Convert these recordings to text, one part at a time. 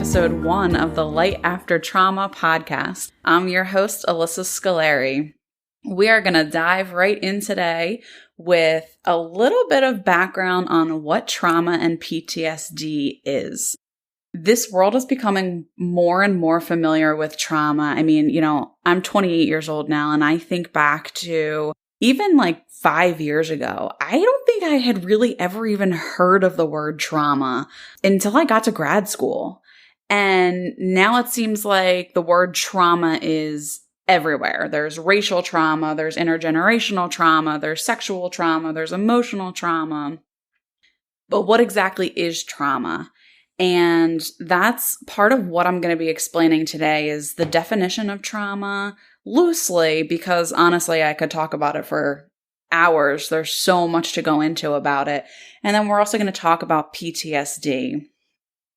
episode 1 of the Light After Trauma podcast. I'm your host, Alyssa Scolari. We are going to dive right in today with a little bit of background on what trauma and PTSD is. This world is becoming more and more familiar with trauma. I mean, I'm 28 years old now, and I think back to even like 5 years ago, I don't think I had really ever even heard of the word trauma until I got to grad school. And now it seems like the word trauma is everywhere. There's racial trauma, there's intergenerational trauma, there's sexual trauma, there's emotional trauma. But what exactly is trauma? And that's part of what I'm going to be explaining today is the definition of trauma loosely, because honestly, I could talk about it for hours. There's so much to go into about it. And then we're also going to talk about PTSD.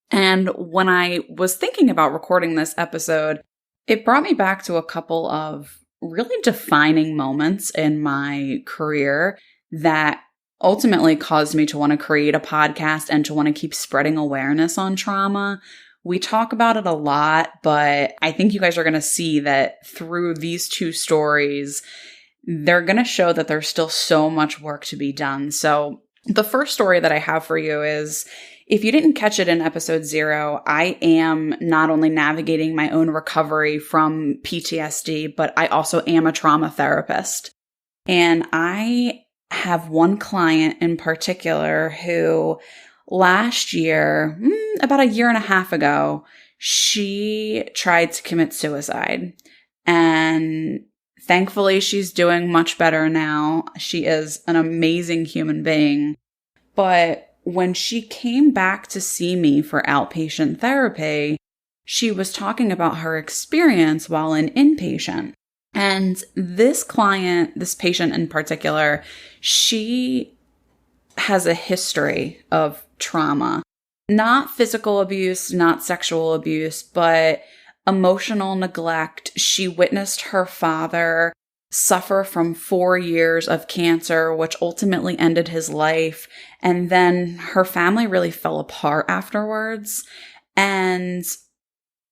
And when I was thinking about recording this episode, it brought me back to a couple of really defining moments in my career that ultimately caused me to want to create a podcast and to want to keep spreading awareness on trauma. We talk about it a lot, but I think you guys are going to see that through these two stories, they're going to show that there's still so much work to be done. So the first story that I have for you is, if you didn't catch it in episode 0, I am not only navigating my own recovery from PTSD, but I also am a trauma therapist. And I have one client in particular who last year, about a year and a half ago, she tried to commit suicide. And thankfully, she's doing much better now. She is an amazing human being. But when she came back to see me for outpatient therapy, she was talking about her experience while in inpatient. And this client, this patient in particular, she has a history of trauma. Not physical abuse, not sexual abuse, but emotional neglect. She witnessed her father suffer from 4 years of cancer, which ultimately ended his life. And then her family really fell apart afterwards. And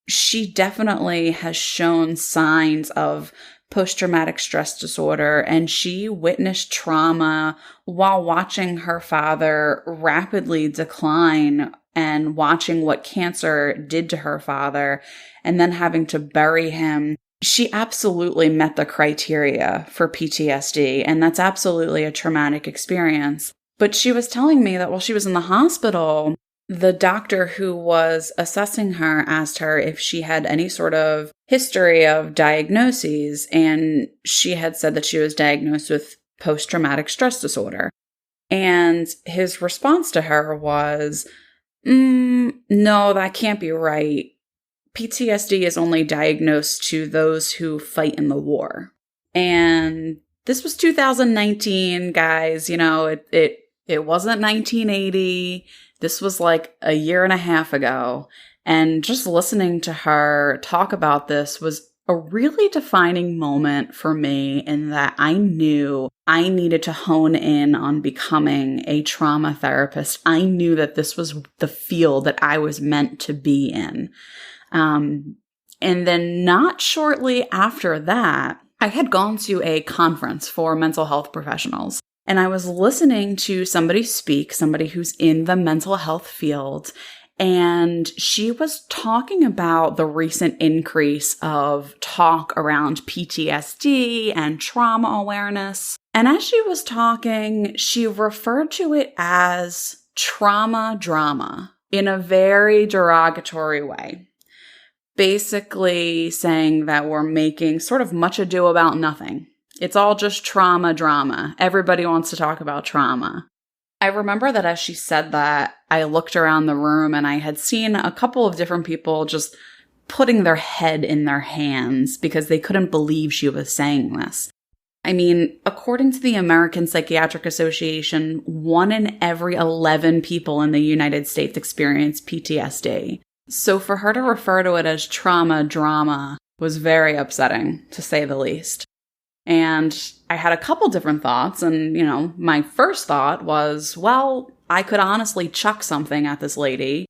she definitely has shown signs of post-traumatic stress disorder, and she witnessed trauma while watching her father rapidly decline and watching what cancer did to her father and then having to bury him. She absolutely met the criteria for PTSD, and that's absolutely a traumatic experience. But she was telling me that while she was in the hospital, the doctor who was assessing her asked her if she had any sort of history of diagnoses, and she had said that she was diagnosed with post-traumatic stress disorder. And his response to her was, no, that can't be right. PTSD is only diagnosed to those who fight in the war. And this was 2019, guys. It wasn't 1980. This was like a year and a half ago. And just listening to her talk about this was a really defining moment for me, in that I knew I needed to hone in on becoming a trauma therapist. I knew that this was the field that I was meant to be in. And then not shortly after that, I had gone to a conference for mental health professionals. And I was listening to somebody speak, somebody who's in the mental health field, and she was talking about the recent increase of talk around PTSD and trauma awareness. And as she was talking, she referred to it as trauma drama in a very derogatory way. Basically saying that we're making sort of much ado about nothing. It's all just trauma drama. Everybody wants to talk about trauma. I remember that as she said that, I looked around the room and I had seen a couple of different people just putting their head in their hands because they couldn't believe she was saying this. I mean, according to the American Psychiatric Association, 1 in every 11 people in the United States experience PTSD. So for her to refer to it as trauma drama was very upsetting, to say the least. And I had a couple different thoughts, and, my first thought was, well, I could honestly chuck something at this lady.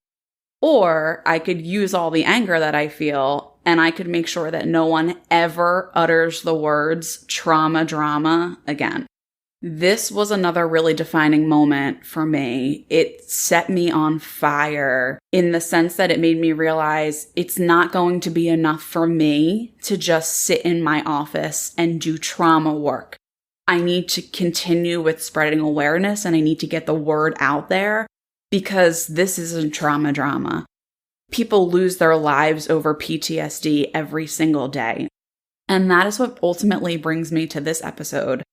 Or I could use all the anger that I feel and I could make sure that no one ever utters the words trauma drama again. This was another really defining moment for me. It set me on fire in the sense that it made me realize it's not going to be enough for me to just sit in my office and do trauma work. I need to continue with spreading awareness and I need to get the word out there because this isn't trauma drama. People lose their lives over PTSD every single day. And that is what ultimately brings me to this episode,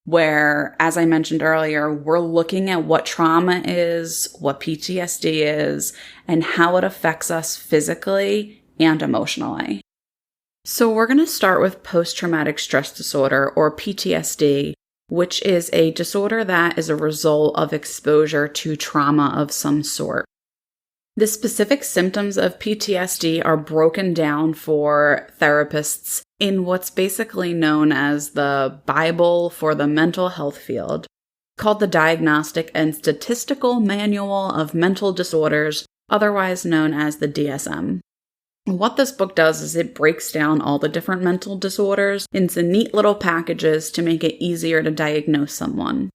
where, as I mentioned earlier, we're looking at what trauma is, what PTSD is, and how it affects us physically and emotionally. So we're going to start with post-traumatic stress disorder, or PTSD, which is a disorder that is a result of exposure to trauma of some sort. The specific symptoms of PTSD are broken down for therapists in what's basically known as the Bible for the mental health field, called the Diagnostic and Statistical Manual of Mental Disorders, otherwise known as the DSM. What this book does is it breaks down all the different mental disorders into neat little packages to make it easier to diagnose someone.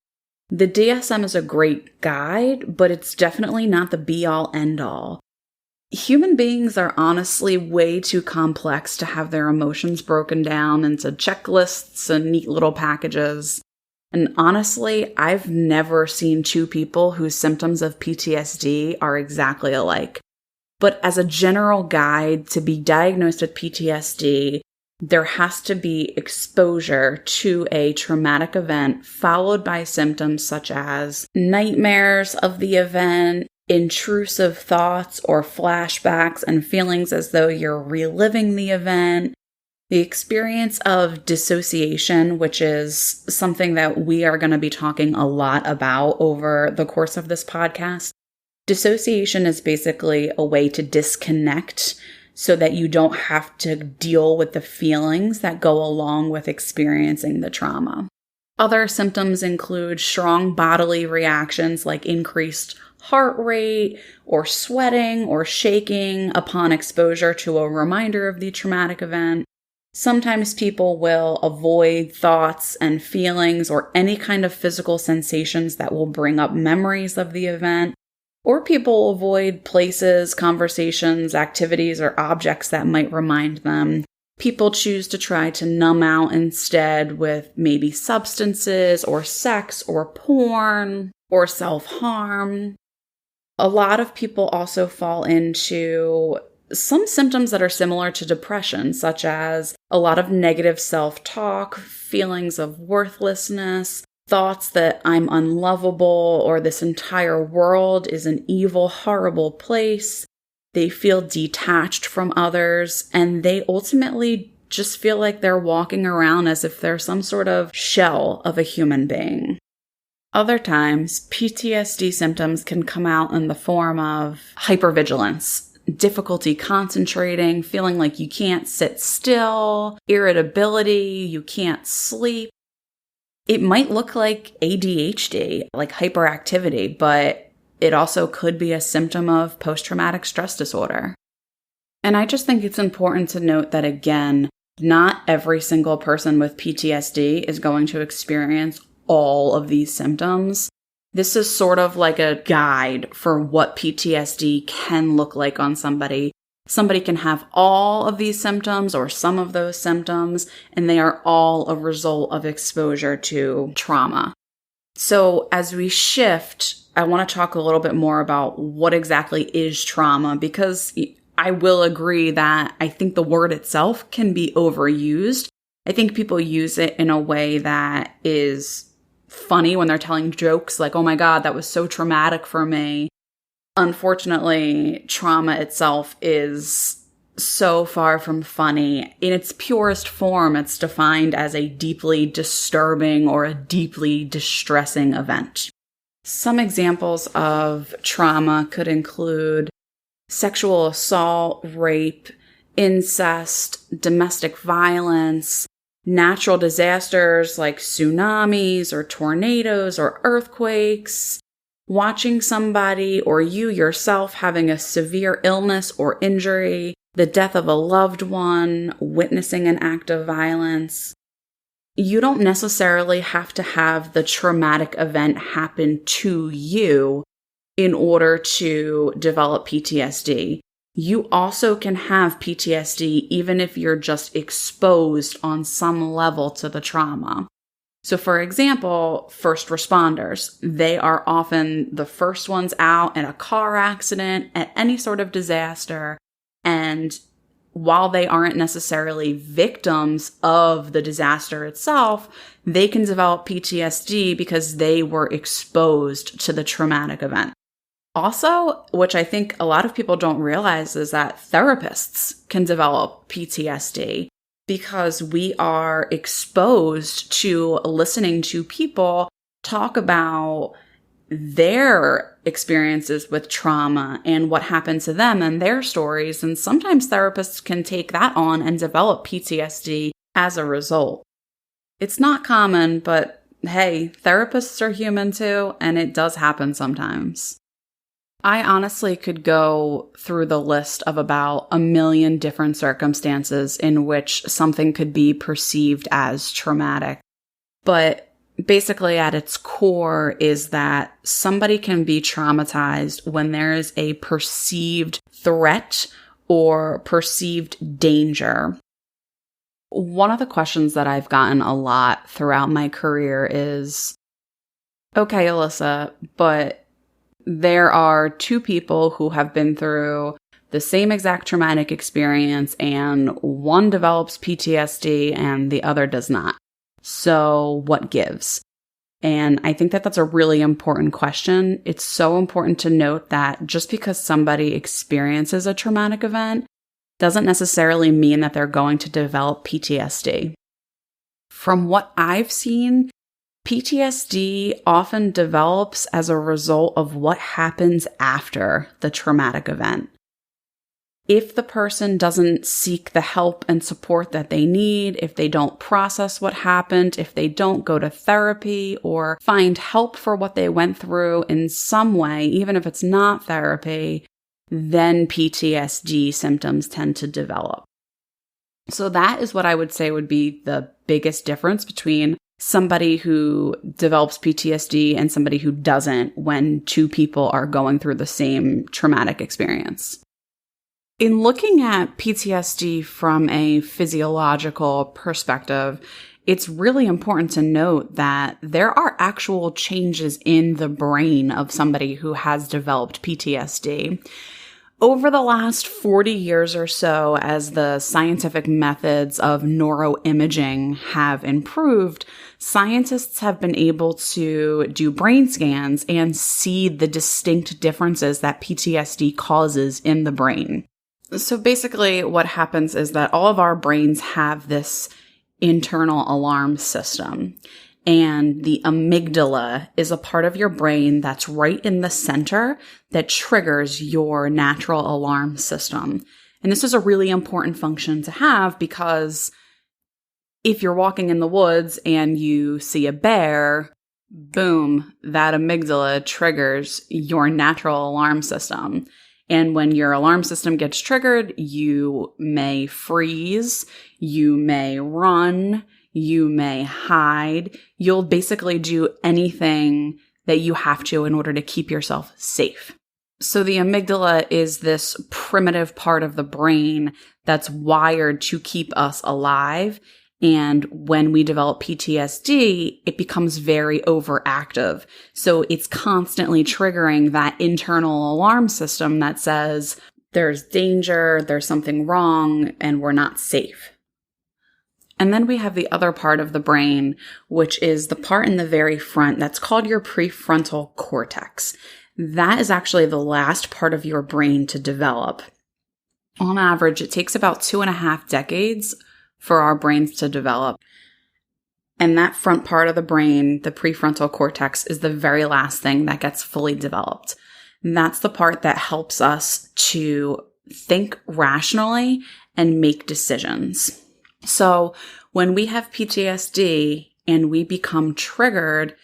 The DSM is a great guide, but it's definitely not the be-all, end-all. Human beings are honestly way too complex to have their emotions broken down into checklists and neat little packages. And honestly, I've never seen two people whose symptoms of PTSD are exactly alike. But as a general guide to be diagnosed with PTSD, there has to be exposure to a traumatic event followed by symptoms such as nightmares of the event, intrusive thoughts or flashbacks and feelings as though you're reliving the event, the experience of dissociation, which is something that we are going to be talking a lot about over the course of this podcast. Dissociation is basically a way to disconnect so that you don't have to deal with the feelings that go along with experiencing the trauma. Other symptoms include strong bodily reactions like increased heart rate or sweating or shaking upon exposure to a reminder of the traumatic event. Sometimes people will avoid thoughts and feelings or any kind of physical sensations that will bring up memories of the event. Or people avoid places, conversations, activities, or objects that might remind them. People choose to try to numb out instead with maybe substances or sex or porn or self-harm. A lot of people also fall into some symptoms that are similar to depression, such as a lot of negative self-talk, feelings of worthlessness, thoughts that I'm unlovable or this entire world is an evil, horrible place. They feel detached from others, and they ultimately just feel like they're walking around as if they're some sort of shell of a human being. Other times, PTSD symptoms can come out in the form of hypervigilance, difficulty concentrating, feeling like you can't sit still, irritability, you can't sleep. It might look like ADHD, like hyperactivity, but it also could be a symptom of post-traumatic stress disorder. And I just think it's important to note that, again, not every single person with PTSD is going to experience all of these symptoms. This is sort of like a guide for what PTSD can look like on somebody. Somebody can have all of these symptoms or some of those symptoms, and they are all a result of exposure to trauma. So as we shift, I want to talk a little bit more about what exactly is trauma, because I will agree that I think the word itself can be overused. I think people use it in a way that is funny when they're telling jokes like, oh my God, that was so traumatic for me. Unfortunately, trauma itself is so far from funny. In its purest form, it's defined as a deeply disturbing or a deeply distressing event. Some examples of trauma could include sexual assault, rape, incest, domestic violence, natural disasters like tsunamis or tornadoes or earthquakes, watching somebody or you yourself having a severe illness or injury, the death of a loved one, witnessing an act of violence. You don't necessarily have to have the traumatic event happen to you in order to develop PTSD. You also can have PTSD even if you're just exposed on some level to the trauma. So for example, first responders, they are often the first ones out in a car accident, at any sort of disaster. And while they aren't necessarily victims of the disaster itself, they can develop PTSD because they were exposed to the traumatic event. Also, which I think a lot of people don't realize, is that therapists can develop PTSD because we are exposed to listening to people talk about their experiences with trauma and what happened to them and their stories. And sometimes therapists can take that on and develop PTSD as a result. It's not common, but hey, therapists are human too, and it does happen sometimes. I honestly could go through the list of about 1 million different circumstances in which something could be perceived as traumatic. But basically at its core is that somebody can be traumatized when there is a perceived threat or perceived danger. One of the questions that I've gotten a lot throughout my career is, okay, Alyssa, but there are two people who have been through the same exact traumatic experience and one develops PTSD and the other does not. So what gives? And I think that that's a really important question. It's so important to note that just because somebody experiences a traumatic event doesn't necessarily mean that they're going to develop PTSD. From what I've seen, PTSD often develops as a result of what happens after the traumatic event. If the person doesn't seek the help and support that they need, if they don't process what happened, if they don't go to therapy or find help for what they went through in some way, even if it's not therapy, then PTSD symptoms tend to develop. So that is what I would say would be the biggest difference between somebody who develops PTSD and somebody who doesn't when two people are going through the same traumatic experience. In looking at PTSD from a physiological perspective, it's really important to note that there are actual changes in the brain of somebody who has developed PTSD. Over the last 40 years or so, as the scientific methods of neuroimaging have improved, scientists have been able to do brain scans and see the distinct differences that PTSD causes in the brain. So basically what happens is that all of our brains have this internal alarm system. And the amygdala is a part of your brain that's right in the center that triggers your natural alarm system. And this is a really important function to have because if you're walking in the woods and you see a bear, boom, that amygdala triggers your natural alarm system. And when your alarm system gets triggered, you may freeze, you may run, you may hide. You'll basically do anything that you have to in order to keep yourself safe. So the amygdala is this primitive part of the brain that's wired to keep us alive. And when we develop PTSD, it becomes very overactive. So it's constantly triggering that internal alarm system that says there's danger, there's something wrong, and we're not safe. And then we have the other part of the brain, which is the part in the very front that's called your prefrontal cortex. That is actually the last part of your brain to develop. On average, it takes about 2.5 decades for our brains to develop. And that front part of the brain, the prefrontal cortex, is the very last thing that gets fully developed. And that's the part that helps us to think rationally and make decisions. So when we have PTSD and we become triggered,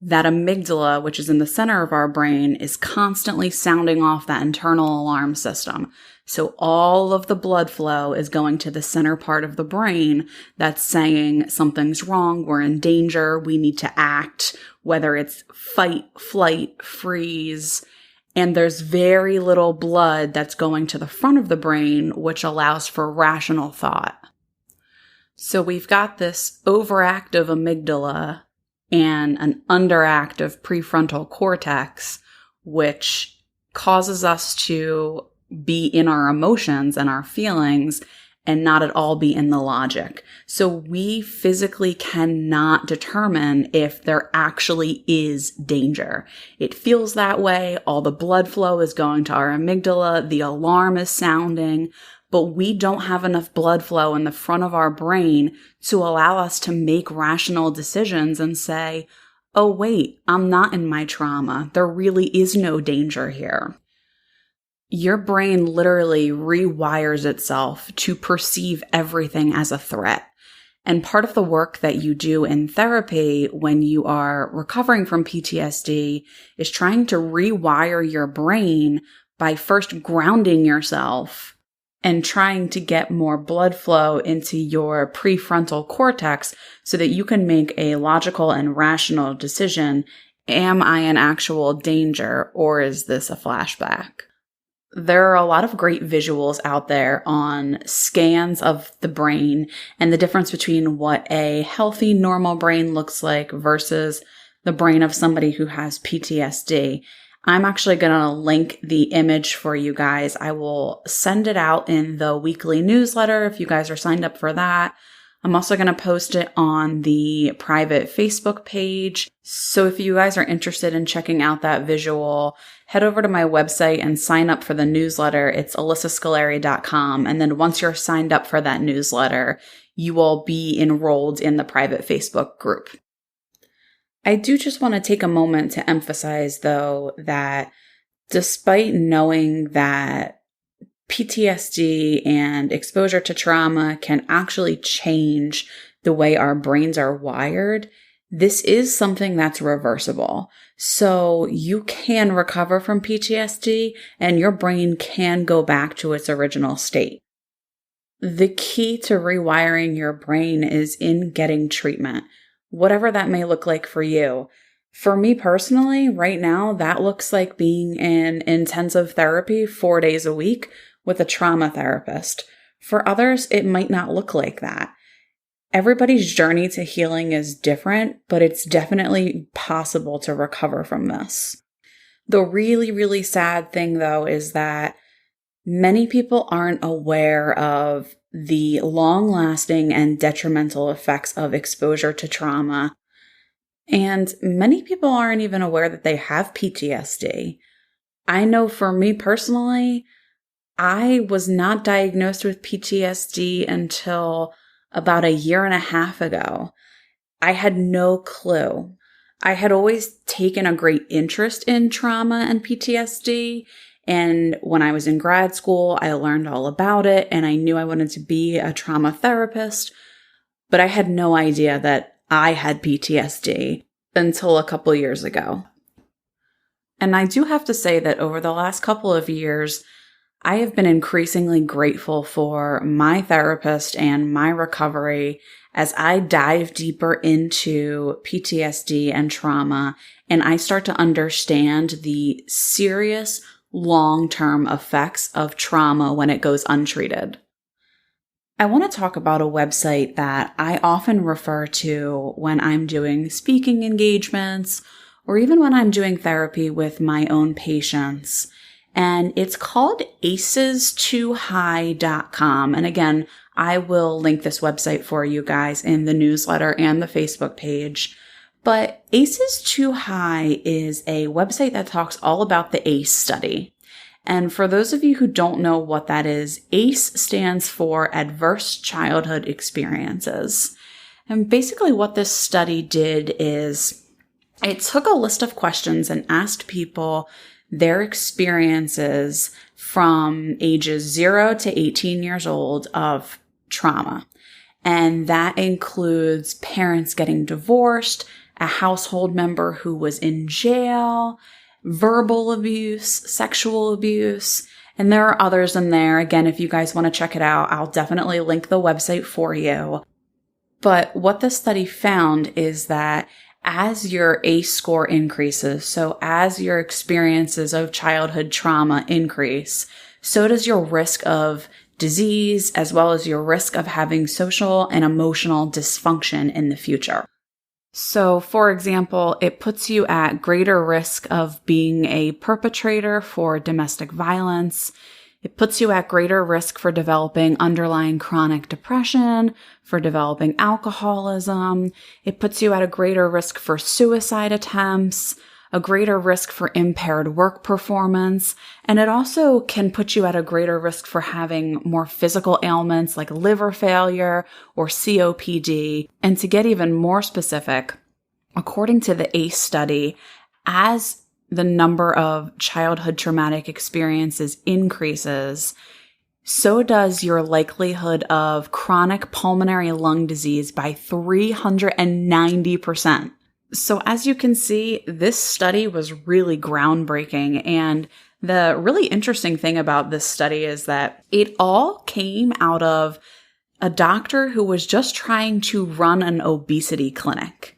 that amygdala, which is in the center of our brain, is constantly sounding off that internal alarm system. So all of the blood flow is going to the center part of the brain that's saying something's wrong, we're in danger, we need to act, whether it's fight, flight, freeze. And there's very little blood that's going to the front of the brain, which allows for rational thought. So we've got this overactive amygdala and an underactive prefrontal cortex, which causes us to be in our emotions and our feelings and not at all be in the logic. So we physically cannot determine if there actually is danger. It feels that way. All the blood flow is going to our amygdala. The alarm is sounding, but we don't have enough blood flow in the front of our brain to allow us to make rational decisions and say, oh, wait, I'm not in my trauma. There really is no danger here. Your brain literally rewires itself to perceive everything as a threat. And part of the work that you do in therapy when you are recovering from PTSD is trying to rewire your brain by first grounding yourself and trying to get more blood flow into your prefrontal cortex so that you can make a logical and rational decision. Am I in actual danger, or is this a flashback? There are a lot of great visuals out there on scans of the brain and the difference between what a healthy, normal brain looks like versus the brain of somebody who has PTSD. I'm actually going to link the image for you guys. I will send it out in the weekly newsletter if you guys are signed up for that. I'm also going to post it on the private Facebook page. So if you guys are interested in checking out that visual, head over to my website and sign up for the newsletter. It's alyssascolari.com. And then once you're signed up for that newsletter, you will be enrolled in the private Facebook group. I do just want to take a moment to emphasize, though, that despite knowing that PTSD and exposure to trauma can actually change the way our brains are wired, this is something that's reversible. So you can recover from PTSD and your brain can go back to its original state. The key to rewiring your brain is in getting treatment, whatever that may look like for you. For me personally, right now, that looks like being in intensive therapy 4 days a week with a trauma therapist. For others, it might not look like that. Everybody's journey to healing is different, but it's definitely possible to recover from this. The really, really sad thing, though, is that many people aren't aware of the long-lasting and detrimental effects of exposure to trauma. And many people aren't even aware that they have PTSD. I know for me personally, I was not diagnosed with PTSD until about 1.5 years ago. I had no clue. I had always taken a great interest in trauma and PTSD. And when I was in grad school, I learned all about it and I knew I wanted to be a trauma therapist, but I had no idea that I had PTSD until a couple years ago. And I do have to say that over the last couple of years, I have been increasingly grateful for my therapist and my recovery as I dive deeper into PTSD and trauma, and I start to understand the serious long-term effects of trauma when it goes untreated. I want to talk about a website that I often refer to when I'm doing speaking engagements or even when I'm doing therapy with my own patients. And it's called acestoohigh.com. And again, I will link this website for you guys in the newsletter and the Facebook page. But ACEs Too High is a website that talks all about the ACE study. And for those of you who don't know what that is, ACE stands for Adverse Childhood Experiences. And basically what this study did is it took a list of questions and asked people their experiences from ages 0 to 18 years old of trauma. And that includes parents getting divorced, a household member who was in jail, verbal abuse, sexual abuse, and there are others in there. Again, if you guys want to check it out, I'll definitely link the website for you. But what the study found is that as your ACE score increases, so as your experiences of childhood trauma increase, so does your risk of disease, as well as your risk of having social and emotional dysfunction in the future. So, for example, it puts you at greater risk of being a perpetrator for domestic violence. It puts you at greater risk for developing underlying chronic depression, for developing alcoholism. It puts you at a greater risk for suicide attempts, a greater risk for impaired work performance, and it also can put you at a greater risk for having more physical ailments like liver failure or COPD. And to get even more specific, according to the ACE study, as the number of childhood traumatic experiences increases, so does your likelihood of chronic pulmonary lung disease by 390%. So as you can see, this study was really groundbreaking. And the really interesting thing about this study is that it all came out of a doctor who was just trying to run an obesity clinic.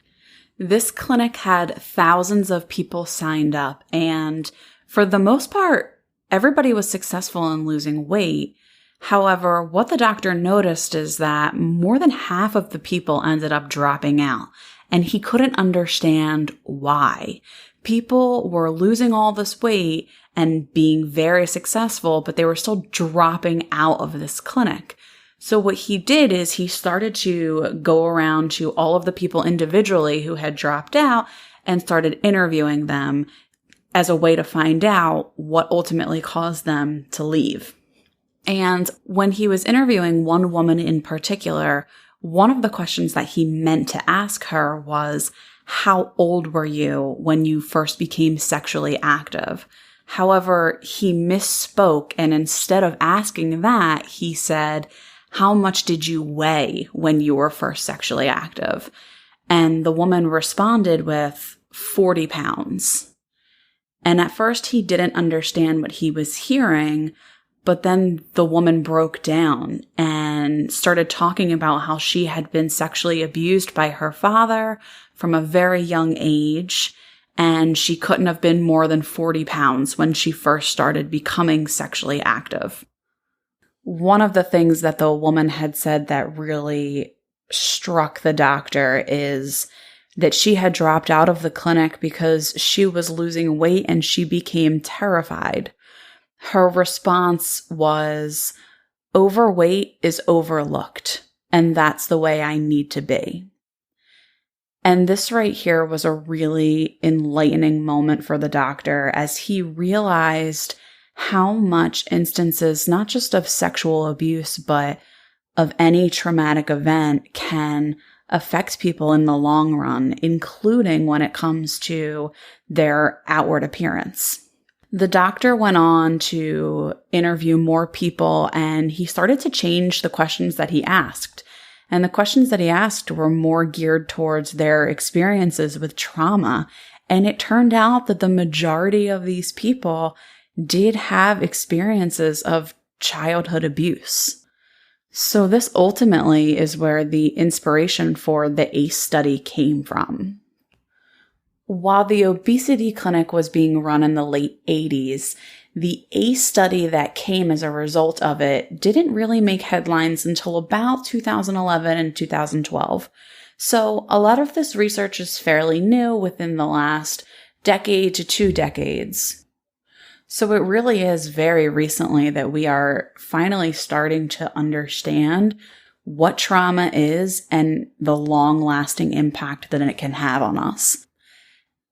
This clinic had thousands of people signed up, and for the most part, everybody was successful in losing weight. However, what the doctor noticed is that more than half of the people ended up dropping out, and he couldn't understand why. People were losing all this weight and being very successful, but they were still dropping out of this clinic. So what he did is he started to go around to all of the people individually who had dropped out and started interviewing them as a way to find out what ultimately caused them to leave. And when he was interviewing one woman in particular, one of the questions that he meant to ask her was, how old were you when you first became sexually active? However, he misspoke, and instead of asking that, he said, how much did you weigh when you were first sexually active? And the woman responded with 40 pounds. And at first he didn't understand what he was hearing, but then the woman broke down and started talking about how she had been sexually abused by her father from a very young age, and she couldn't have been more than 40 pounds when she first started becoming sexually active. One of the things that the woman had said that really struck the doctor is that she had dropped out of the clinic because she was losing weight and she became terrified. Her response was, overweight is overlooked, and that's the way I need to be. And this right here was a really enlightening moment for the doctor as he realized how much instances, not just of sexual abuse, but of any traumatic event can affect people in the long run, including when it comes to their outward appearance. The doctor went on to interview more people, and he started to change the questions that he asked. And the questions that he asked were more geared towards their experiences with trauma. And it turned out that the majority of these people did have experiences of childhood abuse. So this ultimately is where the inspiration for the ACE study came from. While the obesity clinic was being run in the late 80s, the ACE study that came as a result of it didn't really make headlines until about 2011 and 2012. So a lot of this research is fairly new within the last decade to 2 decades. So it really is very recently that we are finally starting to understand what trauma is and the long-lasting impact that it can have on us.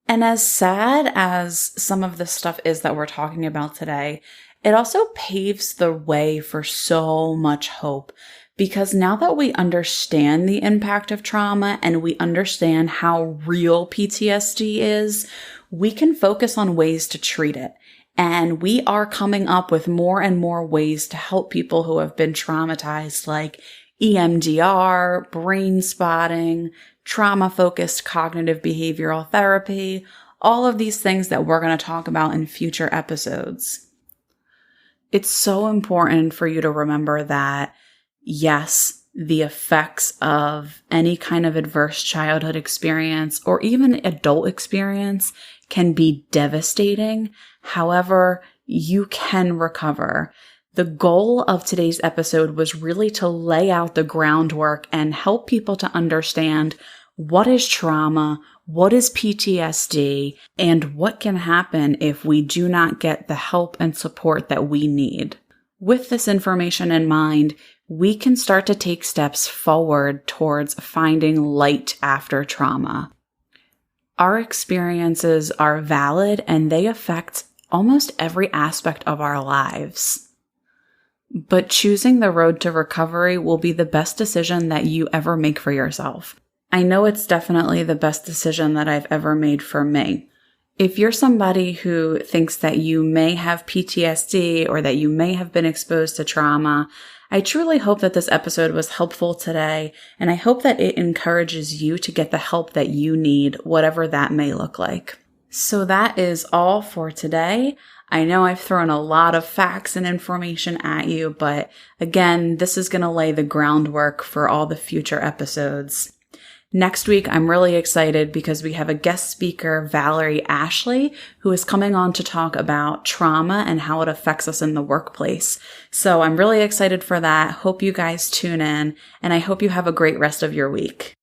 And as sad as some of this stuff is that we're talking about today, it also paves the way for so much hope, because now that we understand the impact of trauma and we understand how real PTSD is, we can focus on ways to treat it. And we are coming up with more and more ways to help people who have been traumatized, like EMDR, brain spotting, trauma-focused cognitive behavioral therapy, all of these things that we're going to talk about in future episodes. It's so important for you to remember that, yes, the effects of any kind of adverse childhood experience or even adult experience can be devastating. However, you can recover. The goal of today's episode was really to lay out the groundwork and help people to understand what is trauma, what is PTSD, and what can happen if we do not get the help and support that we need. With this information in mind, we can start to take steps forward towards finding light after trauma. Our experiences are valid and they affect almost every aspect of our lives. But choosing the road to recovery will be the best decision that you ever make for yourself. I know it's definitely the best decision that I've ever made for me. If you're somebody who thinks that you may have PTSD or that you may have been exposed to trauma, I truly hope that this episode was helpful today, and I hope that it encourages you to get the help that you need, whatever that may look like. So that is all for today. I know I've thrown a lot of facts and information at you, but again, this is going to lay the groundwork for all the future episodes. Next week, I'm really excited because we have a guest speaker, Valerie Ashley, who is coming on to talk about trauma and how it affects us in the workplace. So I'm really excited for that. Hope you guys tune in, and I hope you have a great rest of your week.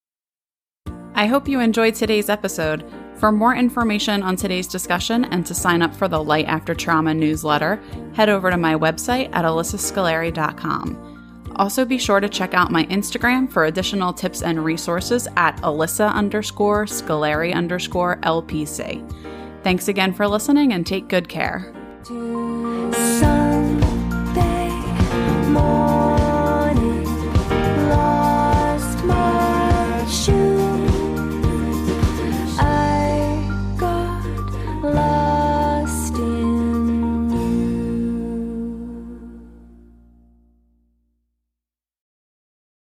I hope you enjoyed today's episode. For more information on today's discussion and to sign up for the Light After Trauma newsletter, head over to my website at alyssascolari.com. Also be sure to check out my Instagram for additional tips and resources at Alyssa_Scolari_LPC. Thanks again for listening and take good care. Someday more.